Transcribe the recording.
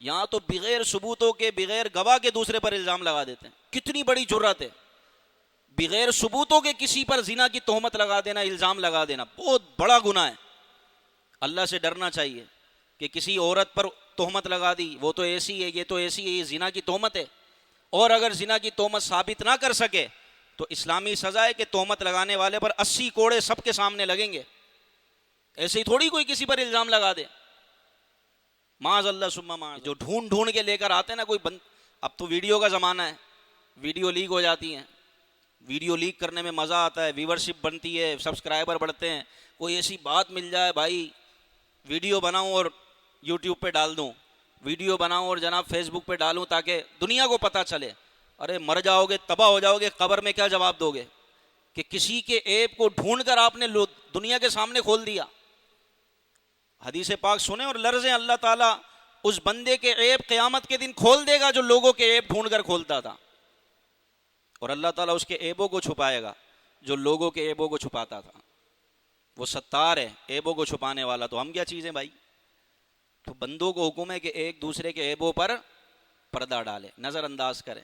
یہاں تو بغیر ثبوتوں کے، بغیر گواہ کے دوسرے پر الزام لگا دیتے ہیں. کتنی بڑی جرأت ہے بغیر ثبوتوں کے کسی پر زنا کی تہمت لگا دینا، الزام لگا دینا. بہت بڑا گناہ ہے. اللہ سے ڈرنا چاہیے کہ کسی عورت پر تہمت لگا دی، وہ تو ایسی ہے، یہ تو ایسی ہے، یہ زنا کی تہمت ہے. اور اگر زنا کی تہمت ثابت نہ کر سکے تو اسلامی سزا ہے کہ تہمت لگانے والے پر 80 کوڑے سب کے سامنے لگیں گے. ایسے ہی تھوڑی کوئی کسی پر الزام لگا دے. معاذ اللہ ثم معاذ. جو ڈھونڈ کے لے کر آتے ہیں نا کوئی اب تو ویڈیو کا زمانہ ہے، ویڈیو لیک ہو جاتی ہیں. ویڈیو لیک کرنے میں مزہ آتا ہے، ویورشپ بنتی ہے، سبسکرائبر بڑھتے ہیں. کوئی ایسی بات مل جائے بھائی ویڈیو بناؤں اور یوٹیوب پہ ڈال دوں، ویڈیو بناؤں اور جناب فیس بک پہ ڈالوں تاکہ دنیا کو پتہ چلے. ارے مر جاؤ گے، تباہ ہو جاؤ گے، قبر میں کیا جواب دو گے کہ کسی کے عیب کو ڈھونڈ کر آپ نے دنیا کے سامنے کھول دیا. حدیث پاک سنیں اور لرزیں. اللہ تعالیٰ اس بندے کے عیب قیامت کے دن کھول دے گا جو لوگوں کے عیب ڈھونڈ کر کھولتا تھا، اور اللہ تعالیٰ اس کے عیبوں کو چھپائے گا جو لوگوں کے عیبوں کو چھپاتا تھا. وہ ستار ہے، عیبوں کو چھپانے والا. تو ہم کیا چیزیں بھائی؟ تو بندوں کو حکم ہے کہ ایک دوسرے کے عیبوں پر پردہ ڈالے، نظر انداز کریں.